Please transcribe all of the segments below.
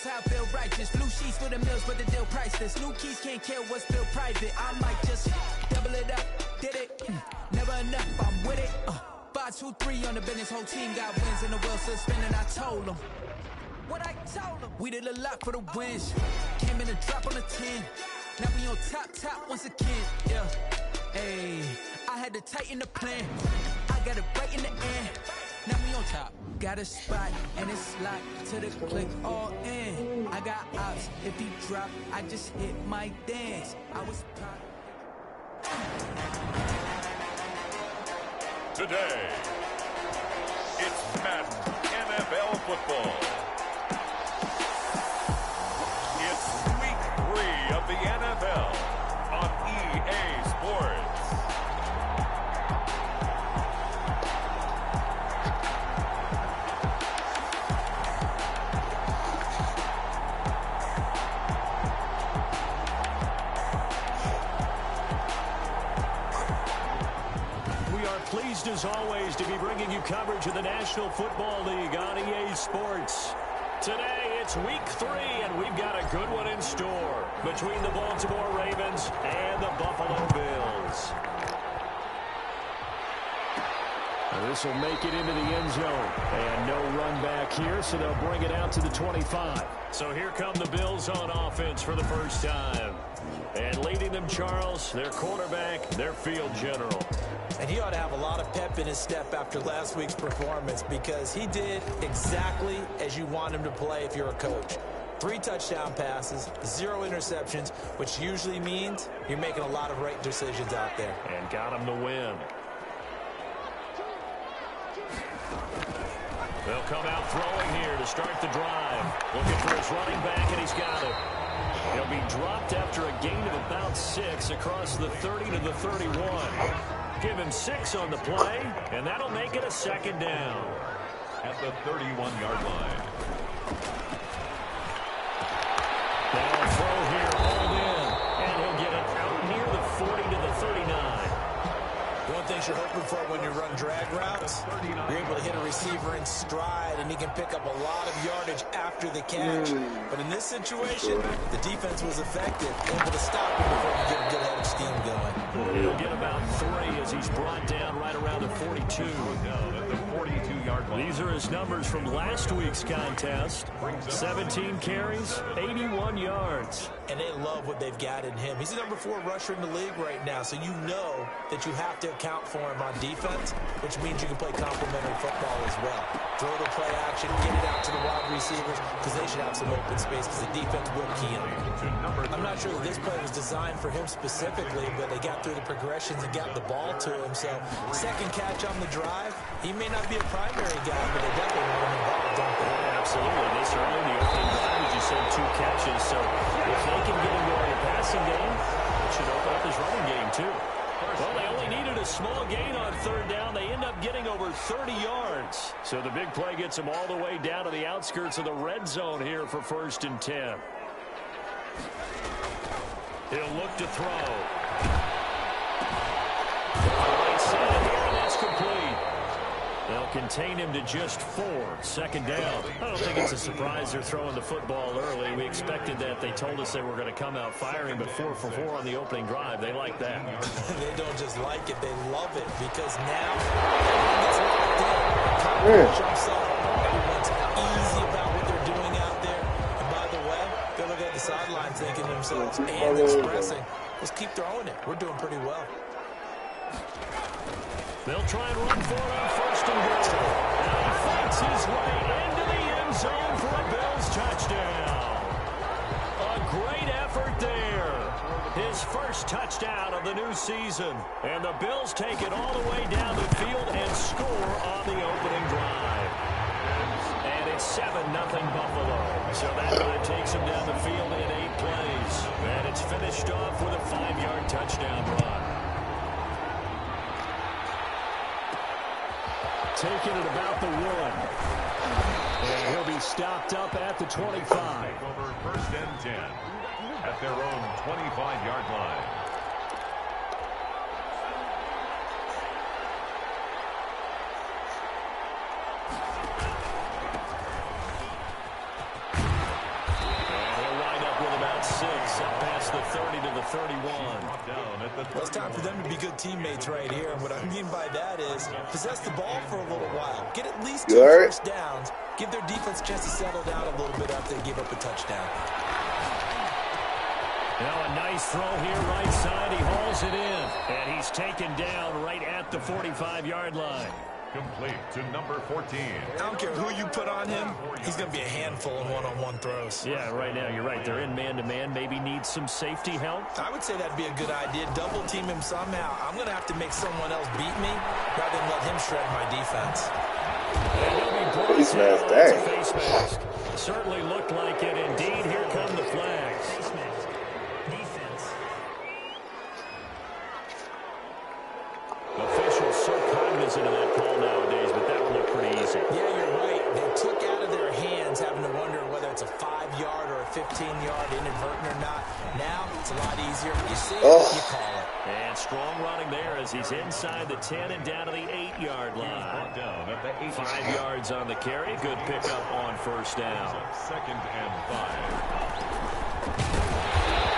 I feel righteous. Blue sheets for the mills, but the deal priceless. New keys can't kill what's still private. I might just double it up. Did it? Never enough. I'm with it. 5, 2, 3 on the business. Whole team got wins and the wheel still spinning. I told them what I told them. We did a lot for the wins. Came in a drop on the 10. Now we on top once again. Yeah. Hey, I had to tighten the plan. I got it right in the end. Now we on top. Got a spot and it's locked to the click all in. I got ops. If he drop, I just hit my dance. I was pop. Today, it's Madden NFL football. It's week 3 of the NFL on EA Sports. Pleased as always to be bringing you coverage of the National Football League on EA Sports. Today it's week 3 and we've got a good one in store between the Baltimore Ravens and the Buffalo Bills. This will make it into the end zone. And no run back here, so they'll bring it out to the 25. So here come the Bills on offense for the first time. And leading them, Charles, their quarterback, their field general. And he ought to have a lot of pep in his step after last week's performance because he did exactly as you want him to play if you're a coach. 3 touchdown passes, 0 interceptions, which usually means you're making a lot of right decisions out there. And got him the win. They'll come out throwing here to start the drive. Looking for his running back, and he's got it. He'll be dropped after a gain of about 6 across the 30 to the 31. Give him 6 on the play, and that'll make it a second down. At the 31-yard line. They'll throw here, hold in, and he'll get it out near the 40 to the 39. One thing you're hoping for when you run drag routes, you're able to hit a receiver in stride, and he can pick up a lot of yardage after the catch. But in this situation, the defense was effective, able to stop him before he get a good head of steam going. He'll get about 3 as he's brought down right around the 42. At the 42-yard line. These are his numbers from last week's contest. 17 carries, 81 yards. And they love what they've got in him. He's the number 4 rusher in the league right now, so you know that you have to account for him on defense, which means you can play complementary football as well. Throw the play action, get it out to the wide receivers, because they should have some open space, because the defense will key him. I'm not sure that this play was designed for him specifically, but they got through the progressions and got the ball to him. So, second catch on the drive. He may not be a primary guy, but they definitely want him involved, don't they? Absolutely. This early in the opening drive, as you said, 2 catches. So, if they can get into a passing game, it should open up his running game, too. Well, they only needed a small gain on 3rd down. They end up getting over 30 yards. So the big play gets them all the way down to the outskirts of the red zone here for 1st and 10. He'll look to throw. Right side here, and that's complete. They'll contain him to just 4. 2nd down. I don't think it's a surprise they're throwing the football early. We expected that. They told us they were going to come out firing, but 4 for 4 on the opening drive. They like that. They don't just like it. They love it because now everyone gets locked in. Confidence jumps up. Everyone's easy about what they're doing out there. And by the way, they're looking at the sideline thinking to themselves and expressing, let's keep throwing it. We're doing pretty well. They'll try and run for it on 1st and goal. Now he fights his way into the end zone for a Bills touchdown. A great effort there. His first touchdown of the new season. And the Bills take it all the way down the field and score on the opening drive. And it's 7-0 Buffalo. So that time takes him down the field in 8 plays. And it's finished off with a 5-yard touchdown run. Taking it about the 1. And he'll be stopped up at the 25. Over 1st and 10 at their own 25-yard line. the 30 to the 31. Well, it's time for them to be good teammates right here. And what I mean by that is possess the ball for a little while. Get at least 2 first downs. Give their defense a chance to settle down a little bit after they give up a touchdown. Now a nice throw here right side. He hauls it in. And he's taken down right at the 45-yard line. Complete to number 14. I don't care who you put on him. He's going to be a handful in one-on-one throws. Yeah, right now you're right. They're in man-to-man. Maybe needs some safety help. I would say that'd be a good idea. Double team him somehow. I'm going to have to make someone else beat me rather than let him shred my defense. Face mask, dang. Face mask. Certainly looked like it. Indeed, here come the flags. Officials so cognizant of that call nowadays, but that one looked pretty easy. Yeah, you're right. They took out of their hands having to wonder whether it's a 5-yard or a 15-yard inadvertent or not. Now, it's a lot easier. You see it, you call it. And strong running there as he's inside the 10 and down to the 8-yard line. 5 yards on the carry. Good pickup on first down. Second and 5.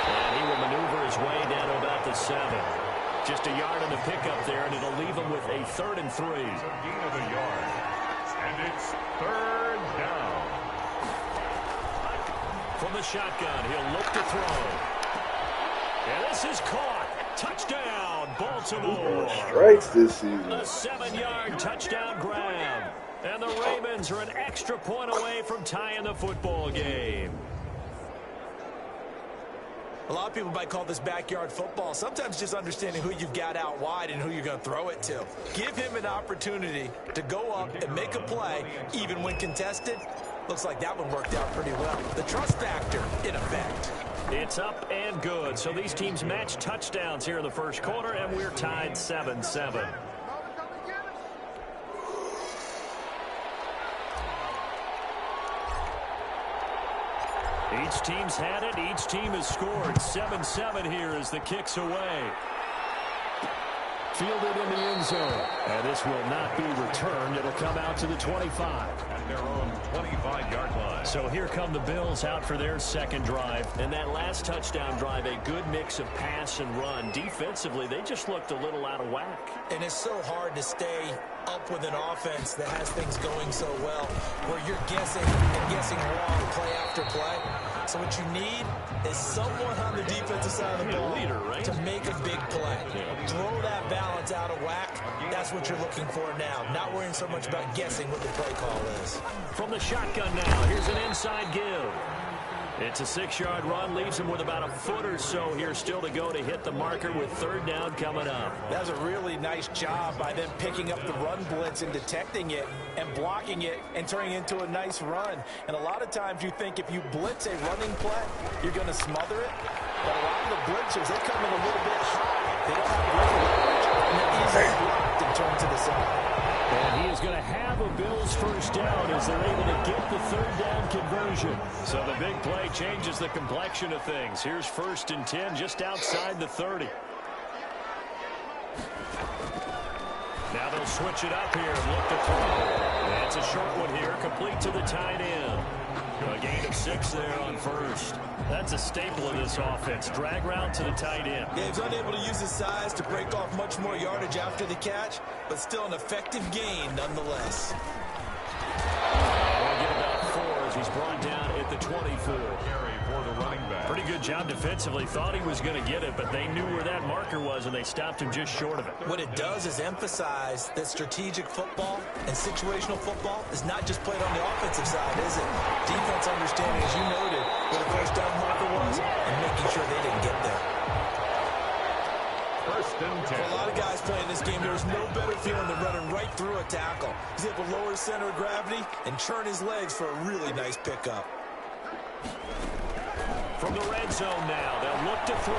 And he will maneuver his way down to about the 7. Just a yard on the pickup there, and it'll leave him with a 3rd and 3. Gain of a yard. And it's 3rd down. From the shotgun, he'll look to throw. And this is caught. Touchdown, Baltimore. Strikes this season. A 7-yard touchdown grab. And the Ravens are an extra point away from tying the football game. A lot of people might call this backyard football. Sometimes just understanding who you've got out wide and who you're going to throw it to. Give him an opportunity to go up and make a play, even when contested. Looks like that one worked out pretty well. The trust factor in effect. It's up and good. So these teams match touchdowns here in the first quarter, and we're tied 7-7. Each team's had it. Each team has scored. 7-7 here as the kick's away. Fielded in the end zone. And this will not be returned. It'll come out to the 25. At their own 25-yard line. So here come the Bills out for their second drive. And that last touchdown drive, a good mix of pass and run. Defensively, they just looked a little out of whack. And it's so hard to stay up with an offense that has things going so well, where you're guessing and guessing wrong play after play. So what you need is someone on the defensive side of the ball to make a big play. Throw that balance out of whack. That's what you're looking for now. Not worrying so much about guessing what the play call is. From the shotgun now, here's an inside give. It's a 6-yard run, leaves him with about a foot or so here still to go to hit the marker with 3rd down coming up. That was a really nice job by them picking up the run blitz and detecting it and blocking it and turning it into a nice run. And a lot of times you think if you blitz a running play, you're going to smother it. But a lot of the blitzers, they come in a little bit high. They don't have great leverage, and they're easily blocked and turned to the side. And he is going to have a Bills first down as they're able to get the 3rd down conversion. So the big play changes the complexion of things. Here's 1st and 10 just outside the 30. Now they'll switch it up here and look to throw. That's a short one here, complete to the tight end. A gain of 6 there on 1st. That's a staple of this offense. Drag route to the tight end. Yeah, he's unable to use his size to break off much more yardage after the catch, but still an effective gain nonetheless. We'll get about 4 as he's brought down at the 24. Carry for the running back. Pretty good job defensively. Thought he was going to get it, but they knew where that marker was, and they stopped him just short of it. What it does is emphasize that strategic football and situational football is not just played on the offensive side, is it? Defense understanding, as you noted, where the first down marker was and making sure they didn't get there. 1st and 10. For a lot of guys playing this game, there's no better feeling than running right through a tackle. He's able to lower his center of gravity and churn his legs for a really nice pickup. From the red zone now, they'll look to throw.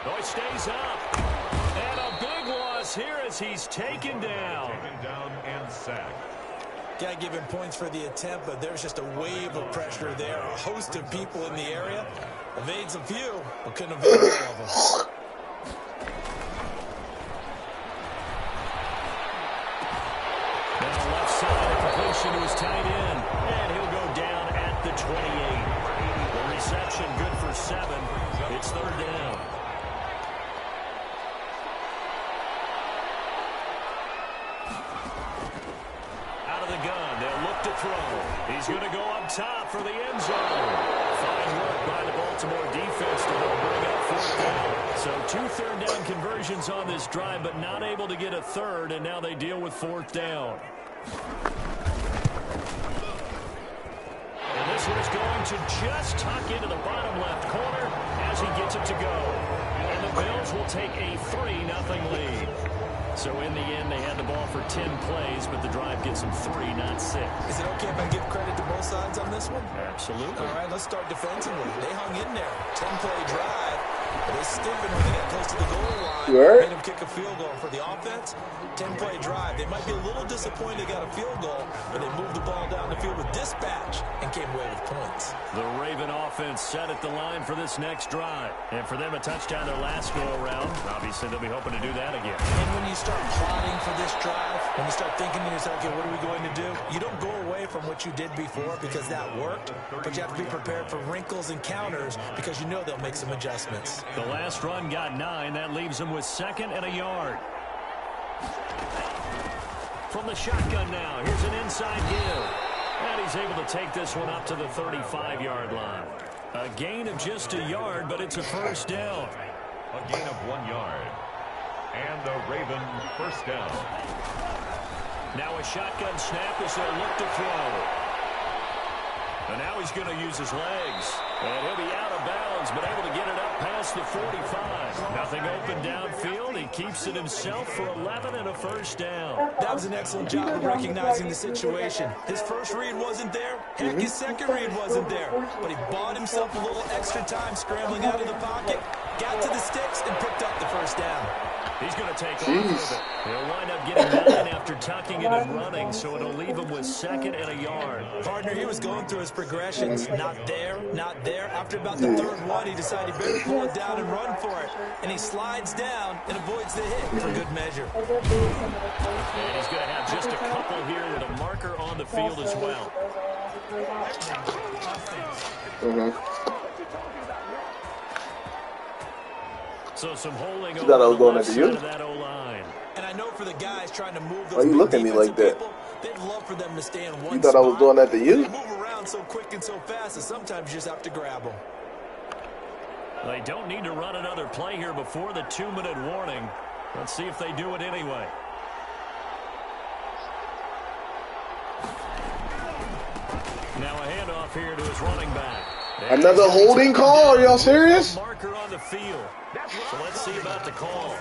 Oh, it stays up. And a big loss here as he's taken down. Taken down and sacked. Got to give him points for the attempt, but there's just a wave of pressure there. A host of people in the area. Evades a few, but couldn't evade all of them. Now left side, completion to his tight end. And he'll go down at the 28. The completion, good for 7. It's third down. Out of the gun, they'll look to throw. He's going to go up top for the end zone. Fine work by the Baltimore defense to help bring up fourth down. So 2 third-down conversions on this drive, but not able to get a third, and now they deal with fourth down. And this one is going to just tuck into the bottom left corner as he gets it to go. And the Bills will take a 3-0 lead. So in the end, they had the ball for 10 plays, but the drive gets them 3, not 6. Is it okay if I give credit to both sides on this one? Absolutely. All right, let's start defensively. They hung in there. 10-play drive. They stiffened when they got close to the goal line. Made them kick a field goal. For the offense, 10-play drive. They might be a little disappointed they got a field goal, but they moved the ball down the field with dispatch and came away with points. The Raven offense set at the line for this next drive. And for them, a touchdown their last go-around. Obviously, they'll be hoping to do that again. And when you start plotting for this drive, when you start thinking to yourself, okay, what are we going to do? You don't go away from what you did before because that worked, but you have to be prepared for wrinkles and counters because you know they'll make some adjustments. The last run got 9. That leaves them with 2nd and a yard. From the shotgun now, here's an inside give. And he's able to take this one up to the 35-yard line. A gain of just a yard, but it's a first down. A gain of 1 yard. And the Raven first down. Now a shotgun snap as they'll look to throw. And now he's going to use his legs. And he'll be out of bounds, but able to get it up past the 45. Nothing open downfield. He keeps it himself for 11 and a first down. That was an excellent job of recognizing the situation. His first read wasn't there. Heck, his second read wasn't there. But he bought himself a little extra time scrambling out of the pocket, got to the sticks, and picked up the first down. He's going to take off with it. He'll wind up getting 9 after tucking it and running, so it'll leave him with 2nd and a yard. Partner, he was going through his progressions. Not there, not there. After about the third one, he decided he better pull it down and run for it. And he slides down and avoids the hit for good measure. And he's going to have just a couple here with a marker on the field as well. So some holding over I was going at you? that O-line. And I know for the guys trying to move those Why you look at me like that? people, they'd love for them to stay in one You thought I was doing that to you? They move around so quick and so fast that sometimes you just have to grab them. They don't need to run another play here before the 2-minute warning. Let's see if they do it anyway. Now a handoff here to his running back. Another holding call? Are y'all serious? Marker on the field. So let's see about the call.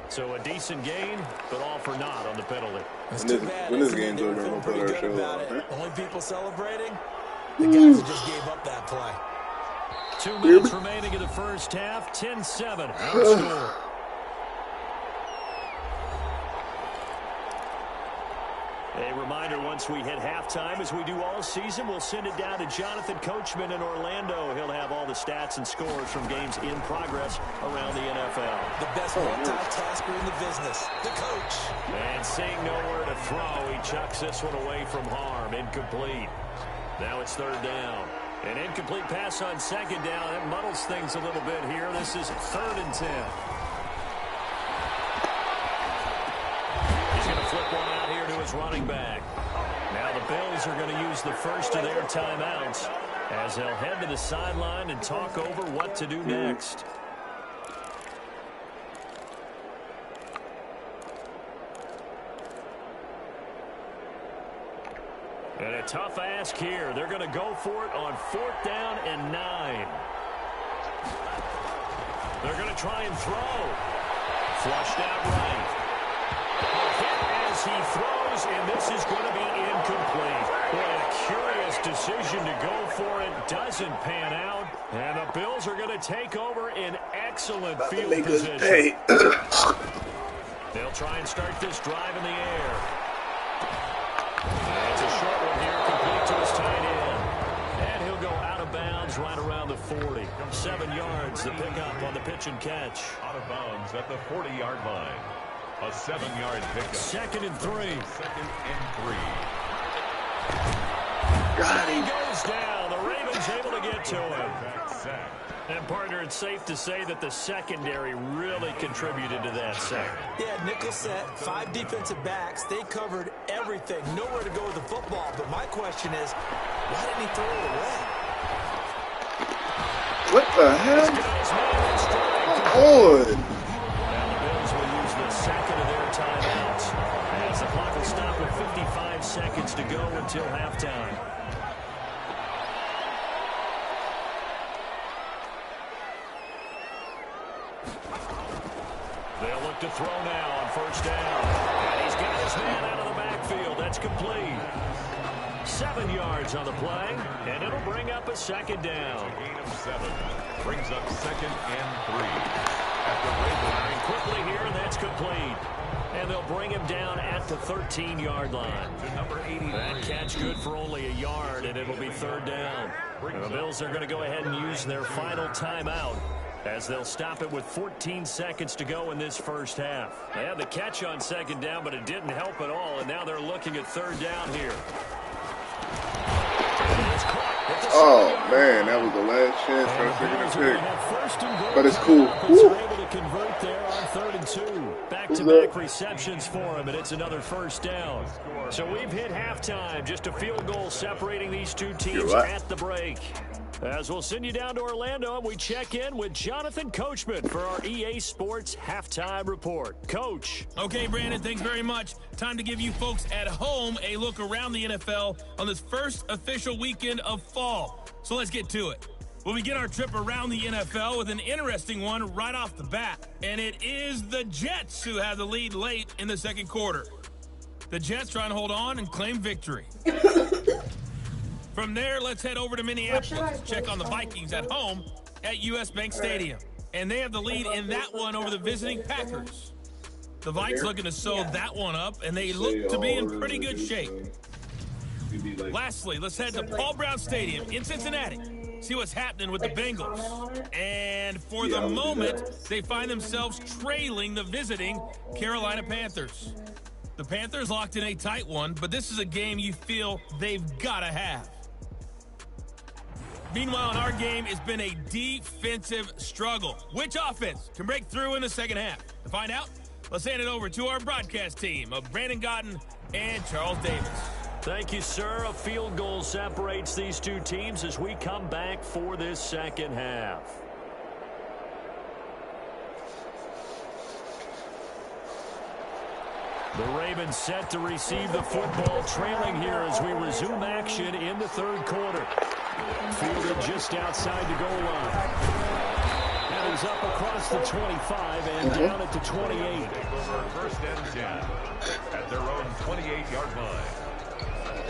So a decent gain, but all for naught on the penalty. When this game's over, we'll put our show on. Only people celebrating, the guys that just gave up that play. 2 minutes remaining in the first half. 10-7. Outscore. A reminder, once we hit halftime, as we do all season, we'll send it down to Jonathan Coachman in Orlando. He'll have all the stats and scores from games in progress around the NFL. The best multitasker in the business, the coach. And seeing nowhere to throw, he chucks this one away from harm. Incomplete. Now it's third down. An incomplete pass on second down. That muddles things a little bit here. This is 3rd and 10. He's going to flip one out here to his running back. Now the Bills are going to use the first of their timeouts as they'll head to the sideline and talk over what to do next. And a tough ask here. They're going to go for it on 4th down and 9. They're going to try and throw. Flushed out right. A hit as he throws, and this is going to be incomplete. Boy, a curious decision to go for it. Doesn't pan out. And the Bills are going to take over in excellent field position. They'll try and start this drive in the air. It's a short one here, complete to his tight end. And he'll go out of bounds right around the 40. 7 yards, the pickup on the pitch and catch. Out of bounds at the 40-yard line. A 7-yard pickup. 2nd and 3. 2nd and 3. Got He him. goes down. The Ravens able to get to him. And, partner, it's safe to say that the secondary really contributed to that sack. Yeah, nickel set, 5 defensive backs. They covered everything. Nowhere to go with the football. But my question is, why didn't he throw it away? What the hell? Oh, And the Bills will use the second of their timeouts, as the clock will stop with 55 seconds to go until halftime. They'll look to throw now on first down. And he's got his man out of the backfield. That's complete. 7 yards on the play, and it'll bring up a second down. Gain of 7. Brings up 2nd and 3. Firing quickly here, and that's complete. And they'll bring him down at the 13-yard line. To number 80. That catch good for only a yard, and it'll be 3rd down. And the Bills are going to go ahead and use their final timeout, as they'll stop it with 14 seconds to go in this first half. They had the catch on 2nd down, but it didn't help at all, and now they're looking at 3rd down here. oh man, that was the last chance for a second pick. But it's cool. Able to convert there on 3rd and 2. Back-to-back receptions for him, and it's another first down. So we've hit halftime. Just a field goal separating these two teams at the break. As we'll send you down to Orlando, and we check in with Jonathan Coachman for our EA Sports Halftime Report. Coach. Okay, Brandon, thanks very much. Time to give you folks at home a look around the NFL on this first official weekend of fall. So let's get to it. We'll begin our trip around the NFL with an interesting one right off the bat. And it is the Jets who have the lead late in the second quarter. The Jets trying to hold on and claim victory. From there, let's head over to Minneapolis to check on the Vikings at home at US Bank Stadium. And they have the lead in that one over the visiting Packers. The Vikes looking to sew that one up, and they look to be in pretty good shape. Lastly, let's head to Paul Brown Stadium in Cincinnati. See what's happening with the Bengals. And for the moment, they find themselves trailing the visiting Carolina Panthers. The Panthers locked in a tight one, but this is a game you feel they've got to have. Meanwhile, in our game, it's been a defensive struggle. Which offense can break through in the second half? To find out, let's hand it over to our broadcast team of Brandon Gotten and Charles Davis. Thank you, sir. A field goal separates these two teams as we come back for this second half. The Ravens set to receive the football, trailing here as we resume action in the third quarter. Fielded just outside the goal line. And he's up across the 25 and down at the 28. First and 10 at their own 28-yard line.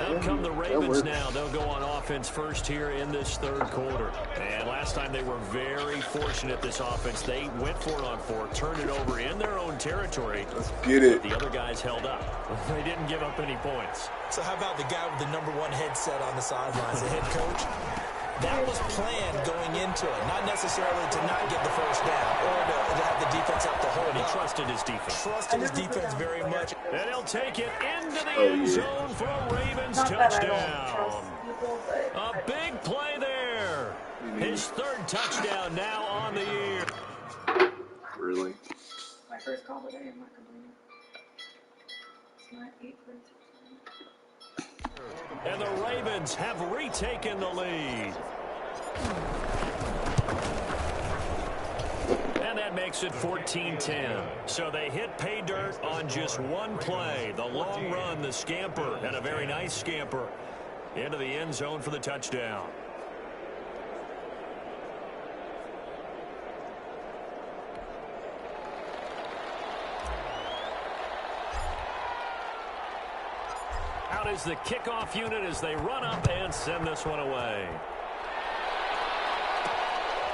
Out come the Ravens now. They'll go on offense first here in this third quarter. And last time they were very fortunate, this offense. They went for it on 4, turned it over in their own territory. Let's get it. The other guys held up. They didn't give up any points. So how about the guy with the #1 headset on the sidelines, the head coach? That was planned going into it, not necessarily to not get the first down or to have the defense have to hold it. He trusted his defense. Trusted his defense very much. And he'll take it into the end zone for a Ravens touchdown. A big play there. His 3rd touchdown now on the year. Really? My first call today, I'm not complaining. It's not 8:46. And the Ravens have retaken the lead. And that makes it 14-10. So they hit pay dirt on just one play. The long run, the scamper, and a very nice scamper into the end zone for the touchdown. Out is the kickoff unit as they run up and send this one away.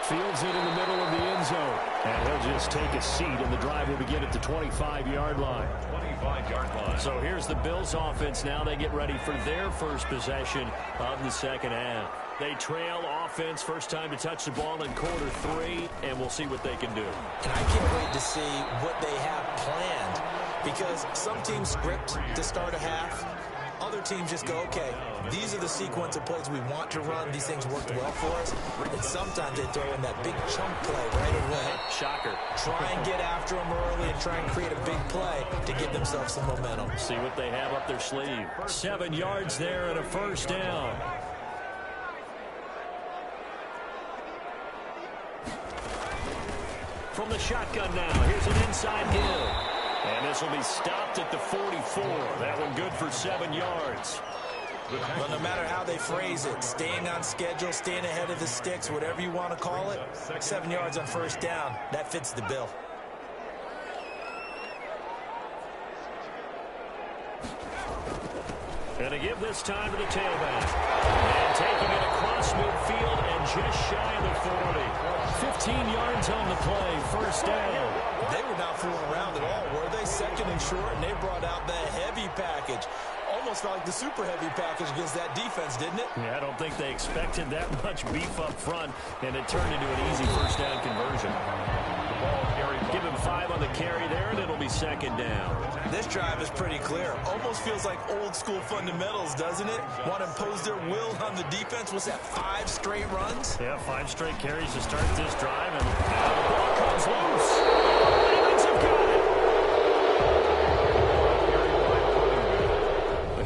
Fields it in the middle of the end zone. And he'll just take a seat, and the drive will begin at the 25-yard line. 25-yard line. So here's the Bills offense now. They get ready for their first possession of the second half. They trail offense, first time to touch the ball in quarter 3, and we'll see what they can do. And I can't wait to see what they have planned, because some teams script to start a half, Other teams just go, okay, these are the sequence of plays we want to run. These things worked well for us. And sometimes they throw in that big chunk play right away. Shocker. Try and get after them early and try and create a big play to give themselves some momentum. See what they have up their sleeve. 7 yards there and a first down. From the shotgun now, here's an inside Hill. And this will be stopped at the 44. That one good for 7 yards. Well, no matter how they phrase it, staying on schedule, staying ahead of the sticks, whatever you want to call it, 7 yards on first down, that fits the bill. And to give this time to the tailback. And taking it across midfield and just shy of the 40. 15 yards on the play, first down. They were not fooling around at all, were they? Second and short, and they brought out the heavy package. Almost felt like the super heavy package against that defense, didn't it? Yeah, I don't think they expected that much beef up front, and it turned into an easy first down conversion. Give him 5 on the carry there, and it'll be second down. This drive is pretty clear. Almost feels like old school fundamentals, doesn't it? Want to impose their will on the defense. What's that, 5 straight runs? Yeah, 5 straight carries to start this drive, and now the ball comes loose. Ravens have got it.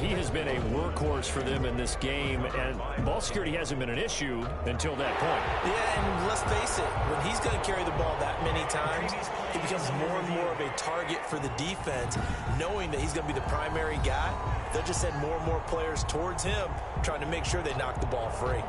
He has been a workhorse for them in this game, and ball security hasn't been an issue until that point. Yeah, and let's face it, when he's going to carry the ball that many times, he becomes more and more of a target for the defense, knowing that he's going to be the primary guy. They'll just send more and more players towards him, trying to make sure they knock the ball free.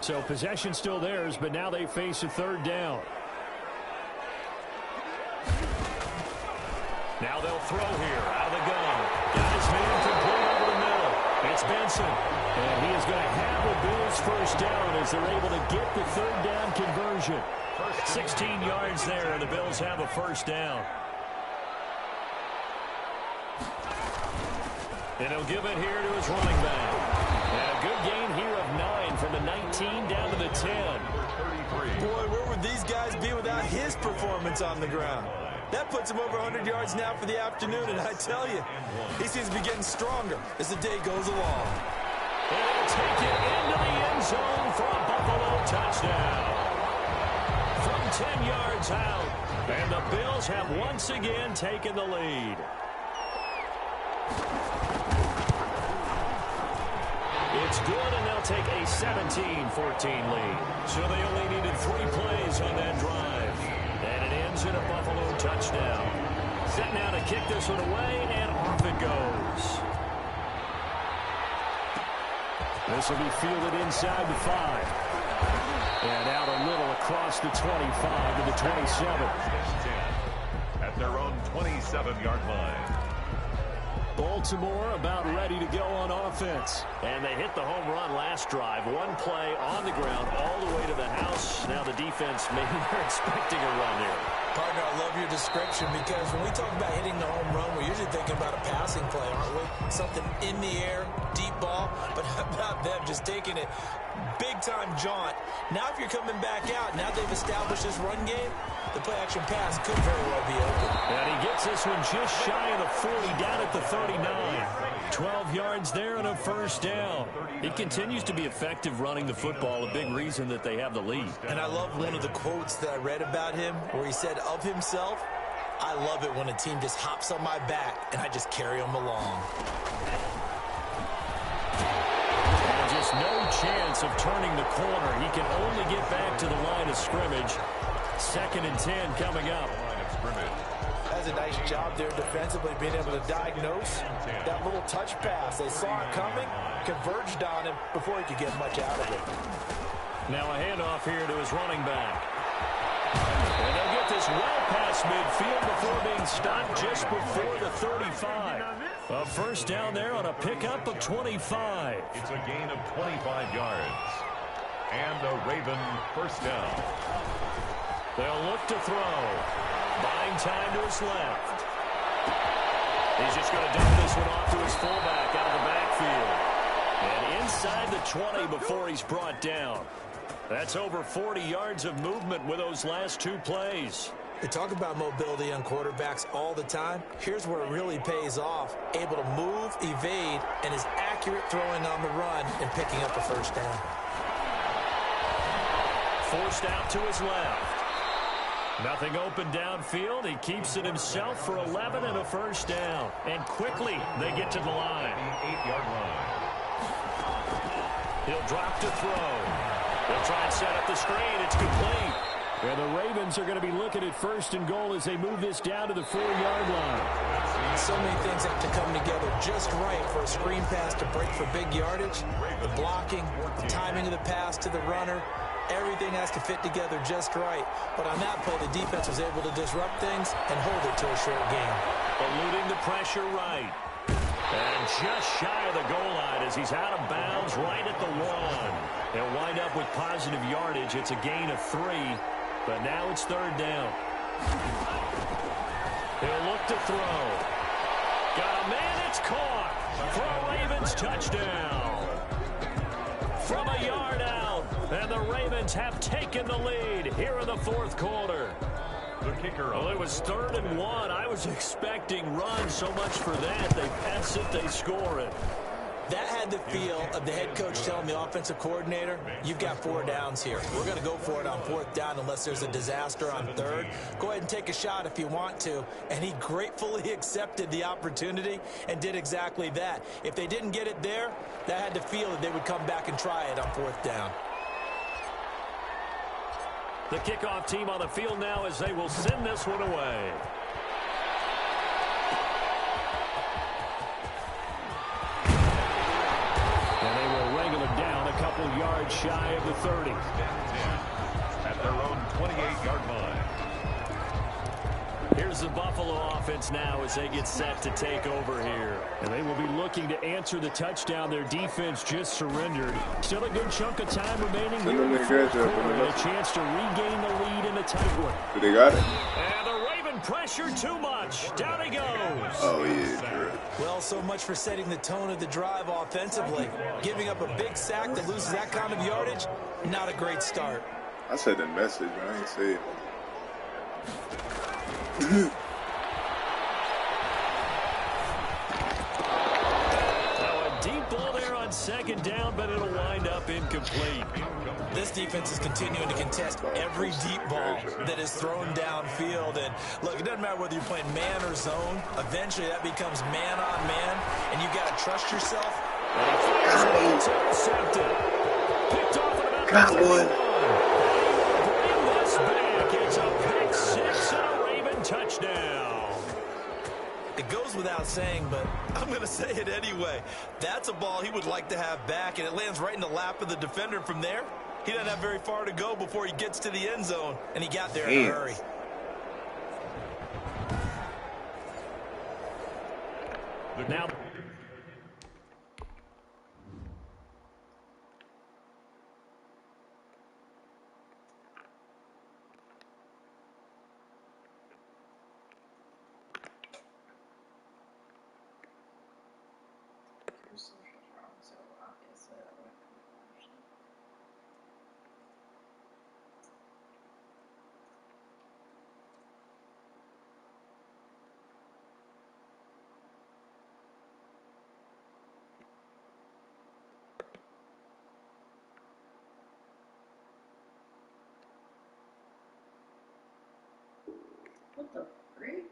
So possession still theirs, but now they face a third down. Now they'll throw here out of the gun. Got his man complete over the middle. It's Benson. And he is going to have the Bills first down as they're able to get the third down conversion. 16 yards there, and the Bills have a first down. And he'll give it here to his running back. And a good gain here of 9 from the 19 down to the 10. Boy, where would these guys be without his performance on the ground? That puts him over 100 yards now for the afternoon, and I tell you, he seems to be getting stronger as the day goes along. And he'll take it into the end zone for a Buffalo touchdown. From 10 yards out, and the Bills have once again taken the lead. It's good, and they'll take a 17-14 lead. So they only needed 3 plays on that drive. And it ends in a Buffalo touchdown. Set now to kick this one away, and off it goes. This will be fielded inside the 5. And out a little across the 25 to the 27. At their own 27-yard line. Baltimore about ready to go on offense. And they hit the home run last drive. 1 play on the ground all the way to the house. Now the defense, maybe they're expecting a run here. Partner, I love your description because when we talk about hitting the home run, we're usually thinking about a passing play, aren't we? Something in the air, deep ball, but how about them just taking it big-time jaunt. Now if you're coming back out, now they've established this run game, the play-action pass could very well be open. And he gets this one just shy of the 40, down at the 39. 12 yards there and a first down. He continues to be effective running the football, a big reason that they have the lead. And I love one of the quotes that I read about him where he said of himself, I love it when a team just hops on my back and I just carry them along. And just no chance of turning the corner. He can only get back to the line of scrimmage. 2nd and 10 coming up. Does a nice job there defensively, being able to diagnose that little touch pass. They saw it coming, converged on him before he could get much out of it. Now a handoff here to his running back. And they'll get this well past midfield before being stopped just before the 35. A first down there on a pickup of 25. It's a gain of 25 yards. And a Raven first down. They'll look to throw. Buying time to his left. He's just going to dump this one off to his fullback out of the backfield. And inside the 20 before he's brought down. That's over 40 yards of movement with those last two plays. They talk about mobility on quarterbacks all the time. Here's where it really pays off. Able to move, evade, and is accurate throwing on the run and picking up a first down. Forced out to his left. Nothing open downfield. He keeps it himself for 11 and a first down. And quickly they get to the line. 8-yard line. He'll drop to throw. They'll try and set up the screen. It's complete. And the Ravens are going to be looking at first and goal as they move this down to the 4-yard line. So many things have to come together just right for a screen pass to break for big yardage. The blocking, the timing of the pass to the runner, everything has to fit together just right. But on that play, the defense was able to disrupt things and hold it to a short game. Eluding the pressure right. And just shy of the goal line as he's out of bounds right at the 1. They'll wind up with positive yardage. It's a gain of 3. But now it's third down. He'll look to throw. Got a man, it's caught for a Ravens touchdown. From a yard out, and the Ravens have taken the lead here in the fourth quarter. The kicker. Well, it was 3rd and 1. I was expecting runs, so much for that. They pass it, they score it. That had the feel of the head coach telling the offensive coordinator, you've got 4 downs here. We're going to go for it on 4th down unless there's a disaster on 3rd. Go ahead and take a shot if you want to. And he gratefully accepted the opportunity and did exactly that. If they didn't get it there, that had the feel that they would come back and try it on 4th down. The kickoff team on the field now as they will send this one away. And they will wrangle it down a couple yards shy of the 30. At their own 28-yard line. Here's the Buffalo offense now as they get set to take over here. And they will be looking to answer the touchdown their defense just surrendered. Still a good chunk of time remaining here in the fourth quarter, and a chance to regain the lead in a tight one. They got it. And the Raven pressure too much. Down he goes. Oh, yeah, sure. Well, so much for setting the tone of the drive offensively. Giving up a big sack that loses that kind of yardage, not a great start. I said the message, but I ain't say it. Now a deep ball there on 2nd down, but it'll wind up incomplete. This defense is continuing to contest every deep ball that is thrown downfield. And look, it doesn't matter whether you're playing man or zone. Eventually that becomes man on man, and you've got to trust yourself. Intercepted. Picked off at about Got one. Bring this back. It's a pick 6 and a Raven touchdown. It goes without saying, but I'm going to say it anyway. That's a ball he would like to have back, and it lands right in the lap of the defender. From there, he doesn't have very far to go before he gets to the end zone, and he got there in a hurry. Now, What the freak?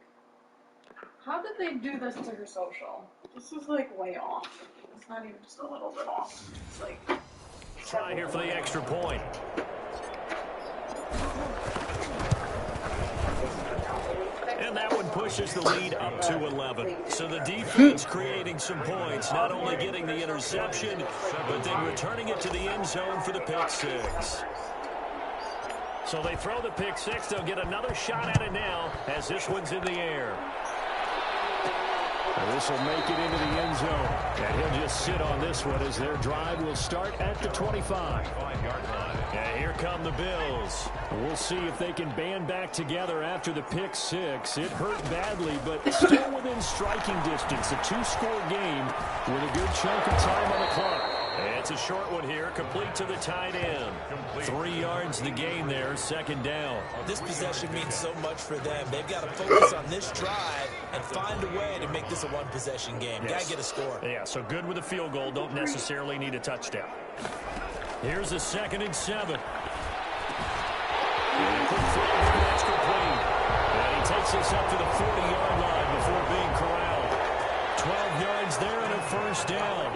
How did they do this to her social? This is like way off. It's not even just a little bit off. It's like... try here for the extra point. And that one pushes the lead up to 11. So the defense creating some points, not only getting the interception, but then returning it to the end zone for the pick 6. So they throw the pick 6. They'll get another shot at it now as this one's in the air. And this will make it into the end zone. And he'll just sit on this one as their drive will start at the 25. And here come the Bills. We'll see if they can band back together after the pick six. It hurt badly, but still within striking distance. A two-score game with a good chunk of time on the clock. It's a short one here, complete to the tight end. 3 yards the gain there, second down. This possession means so much for them. They've got to focus on this drive and find a way to make this a one-possession game. Yes. Got to get a score. Yeah, so good with a field goal. Don't necessarily need a touchdown. Here's a 2nd and 7. And a quick throw, that's complete. And he takes us up to the 40-yard line before being corralled. 12 yards there and a first down.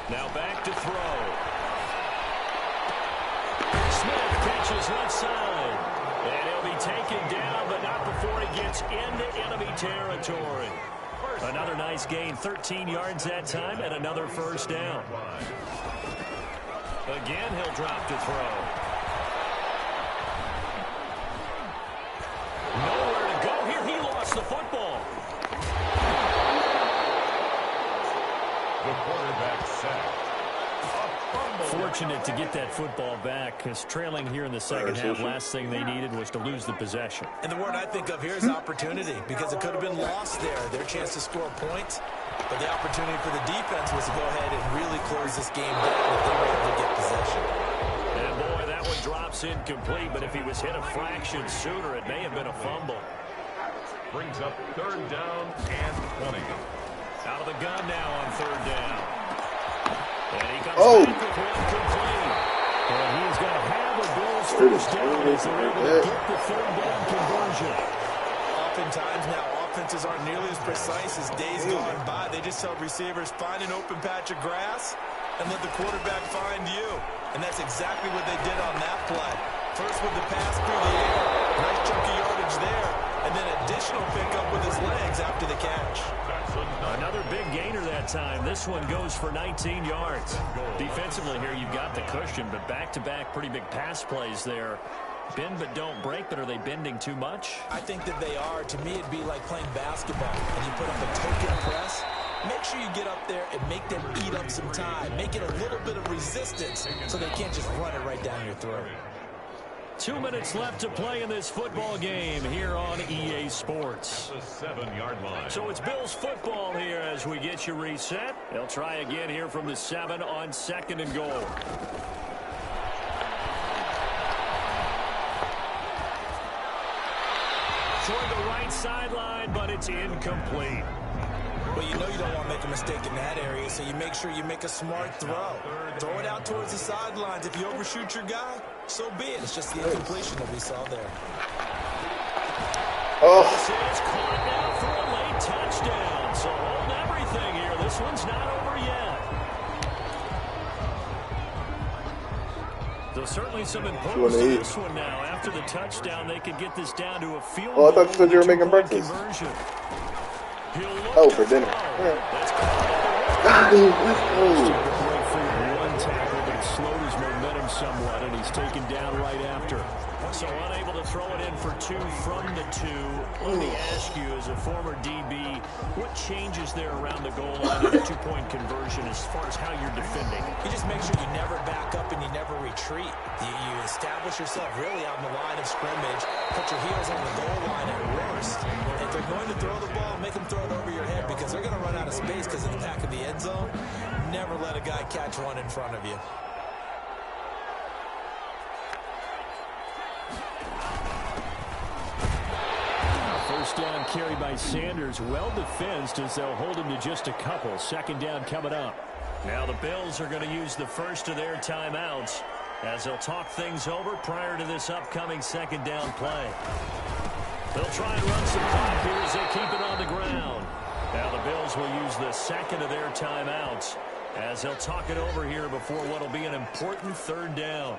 Now back to throw. Smith catches left side. And he'll be taken down, but not before he gets into enemy territory. Another nice gain, 13 yards that time, and another first down. Again, he'll drop to throw. Nowhere to go here. He lost the football. The quarterback sack. Fortunate to get that football back, because trailing here in the second half, last thing they needed was to lose the possession. And the word I think of here is opportunity, because it could have been lost there. Their chance to score points, but the opportunity for the defense was to go ahead and really close this game down if they were able to get possession. And boy, that one drops incomplete, but if he was hit a fraction sooner, it may have been a fumble. Brings up 3rd down and 20. Out of the gun now on 3rd down. And he comes back with one complete. And he's going to have a Bills first down as they're able to get the 3rd down conversion. Oftentimes now, offenses aren't nearly as precise as days gone by. They just tell receivers, find an open patch of grass and let the quarterback find you. And that's exactly what they did on that play. First with the pass through the air. Nice chunky yardage there. And then additional pickup with his legs after the catch. Another big gainer that time. This one goes for 19 yards. Defensively here, you've got the cushion, but back-to-back pretty big pass plays there. Bend but don't break, but are they bending too much? I think that they are. To me, it'd be like playing basketball, and you put up a token press. Make sure you get up there and make them eat up some time. Make it a little bit of resistance so they can't just run it right down your throat. 2 minutes left to play in this football game here on EA Sports. The 7-yard line. So it's Bills football here as we get you reset. They'll try again here from the 7 on 2nd and goal. Toward the right sideline, but it's incomplete. Well, you know you don't want to make a mistake in that area, so you make sure you make a smart throw. Throw it out towards the sidelines. If you overshoot your guy, so be it. It's just the incompletion that we saw there. This is caught now for a late touchdown. So hold everything here. This one's not over yet. There's certainly some importance to this one now. After the touchdown, they could get this down to a field goal. Oh, I thought you said you were making breakfast. For dinner. That's let's go. One tackle, but slowed his momentum somewhat, and he's taken down right after. So unable to throw it in for 2 from the 2. Let me ask you, as a former DB, what changes there around the goal line in a 2-point conversion as far as how you're defending? You just make sure you never back up and you never retreat. You establish yourself really on the line of scrimmage, put your heels on the goal line at worst. If they're going to throw the ball, make them throw it over your head because they're going to run out of space because of the back of the end zone. Never let a guy catch one in front of you. First down carry by Sanders. Well defensed as they'll hold him to just a couple. 2nd down coming up. Now the Bills are going to use the first of their timeouts as they'll talk things over prior to this upcoming 2nd down play. They'll try and run some clock here as they keep it on the ground. Now the Bills will use the 2nd of their timeouts as they'll talk it over here before what will be an important 3rd down.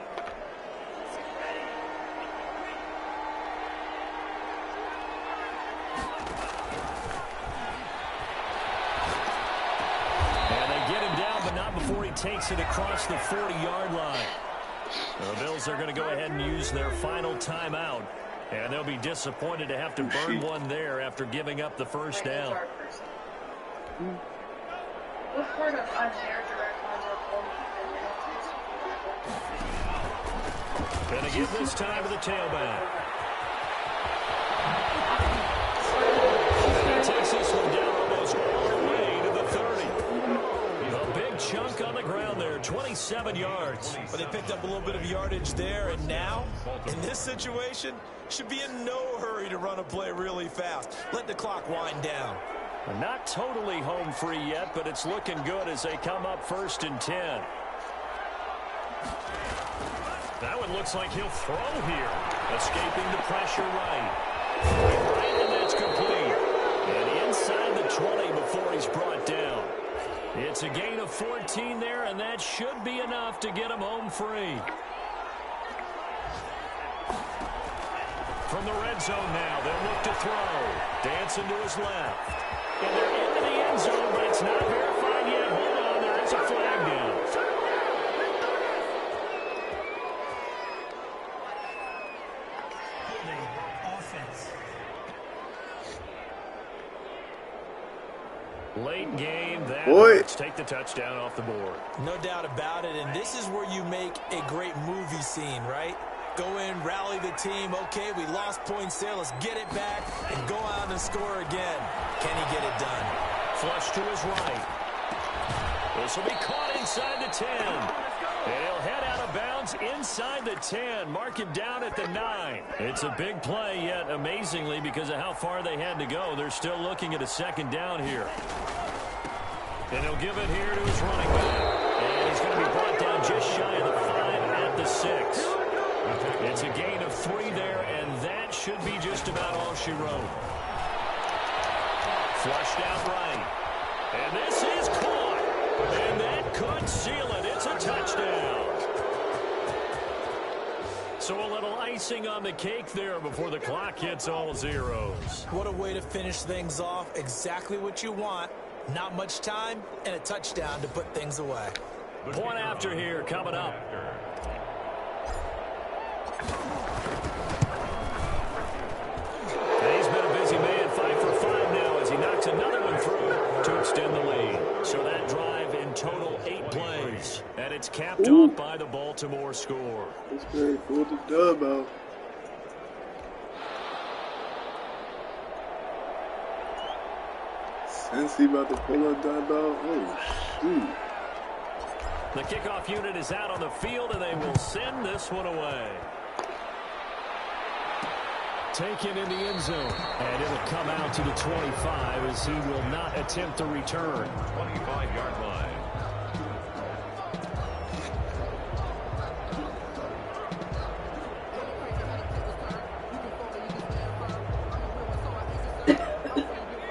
Before he takes it across the 40-yard line. The Bills are going to go ahead and use their final timeout And they'll be disappointed to have to burn one there after giving up the first down. What part of I'm there direct lines are Gonna give this time to the tailback. And he takes this one down almost all the way to the 30. A big chunk on the ground there, 27 yards. But they picked up a little bit of yardage there, and now, in this situation, should be in no hurry to run a play really fast. Let the clock wind down. Not totally home free yet, but it's looking good as they come up 1st and 10. That one looks like he'll throw here. Escaping the pressure right, and that's complete. And inside the 20 before he's brought down. It's a gain of 14 there, and that should be enough to get him home free. From the red zone now, they'll look to throw. Dancing to his left. And they're into the end zone, but it's not verified yet. Hold on, there is a flag down. Late game, let's take the touchdown off the board. No doubt about it, and this is where you make a great movie scene, right? Go in, rally the team. Okay, we lost points there. Let's get it back and go out and score again. Can he get it done? Flush to his right. This will be caught inside the 10. And he'll head out of bounds inside the 10. Mark him down at the 9. It's a big play, yet amazingly, because of how far they had to go, they're still looking at a 2nd down here. And he'll give it here to his running back. And he's going to be brought down just shy of the 5 at the 6. It's a gain of 3 there, and that should be just about all she wrote. Flushed out right. And this is caught. And that could seal it. It's a touchdown. So a little icing on the cake there before the clock hits all zeros. What a way to finish things off. Exactly what you want. Not much time and a touchdown to put things away. Point after here coming up. And he's been a busy man, 5 for 5 now as he knocks another one through to extend the lead. So that drive in total 8 plays. And it's capped off by the Baltimore score. That's very cool to dub out. Since he about to pull up dub out. Oh, shoot. The kickoff unit is out on the field, and they will send this one away. Taken in the end zone, and it'll come out to the 25 as he will not attempt to return. 25-yard line.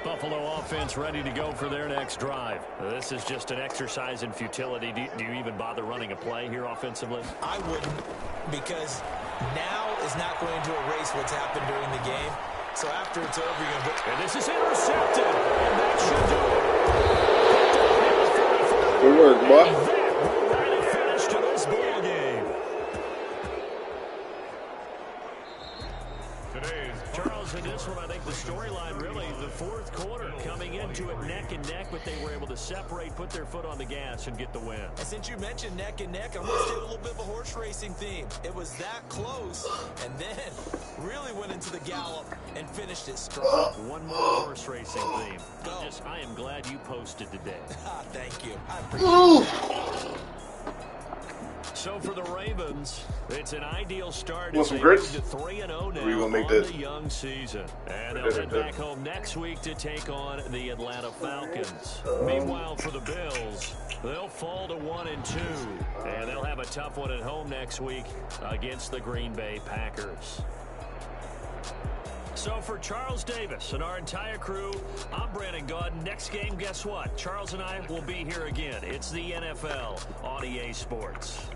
Buffalo offense ready to go for their next drive. This is just an exercise in futility. Do you even bother running a play here offensively? I wouldn't, because now is not going to erase what's happened during the game. So after it's over, you're going to... And this is intercepted. And that should do it. Good work, boy. And that will write a finish to this ball game. Charles, in this one, I think the storyline really, the 4th quarter, coming into it neck and neck, but they were able to separate, put their foot on the gas, and get the win. And since you mentioned neck and neck, I want to say a little bit of a horse racing theme. It was that close, and then really went into the gallop and finished it strong. One more horse racing theme. Go. I am glad you posted today. Thank you. I appreciate it. So for the Ravens, it's an ideal start Want as some they grits? move to 3-0 now Or you gonna make on this? the young season. And they'll head back home next week to take on the Atlanta Falcons. Meanwhile, for the Bills, they'll fall to 1-2. And they'll have a tough one at home next week against the Green Bay Packers. So for Charles Davis and our entire crew, I'm Brandon Gaudin. Next game, guess what? Charles and I will be here again. It's the NFL on EA Sports.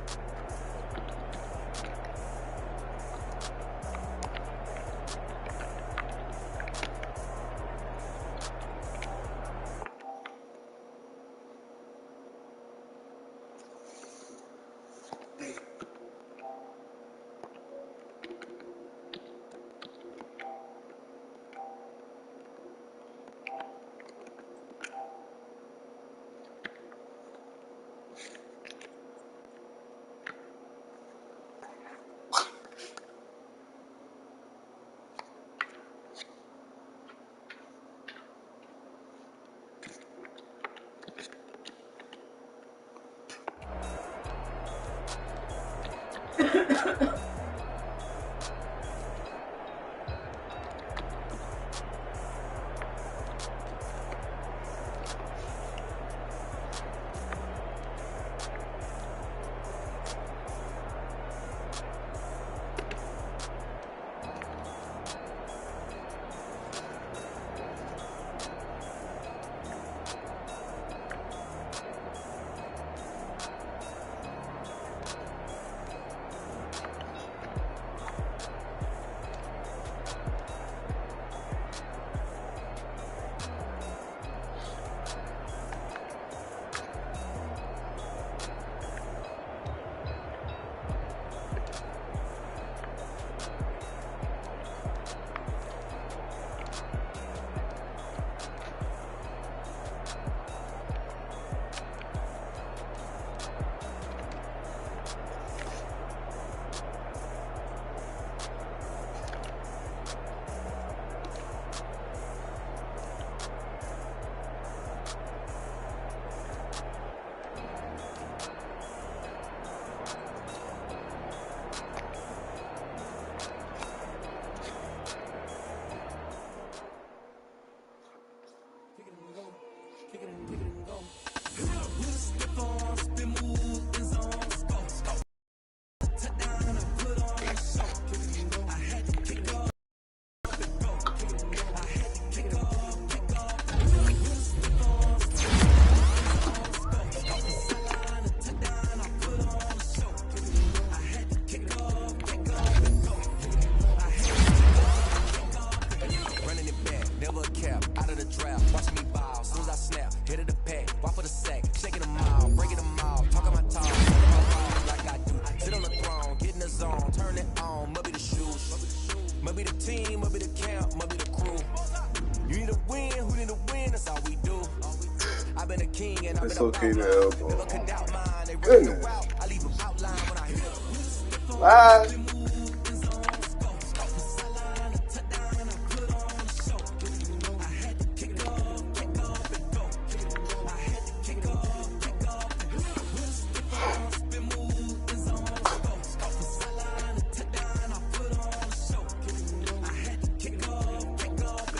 team, must be the camp, must be the crew. You need a win, who need a win, that's all we do. I've been a king and I've been a okay to outlaw. elbow. Never condemn mine, they run the Goodness. route. I leave them outline when I hit them. Last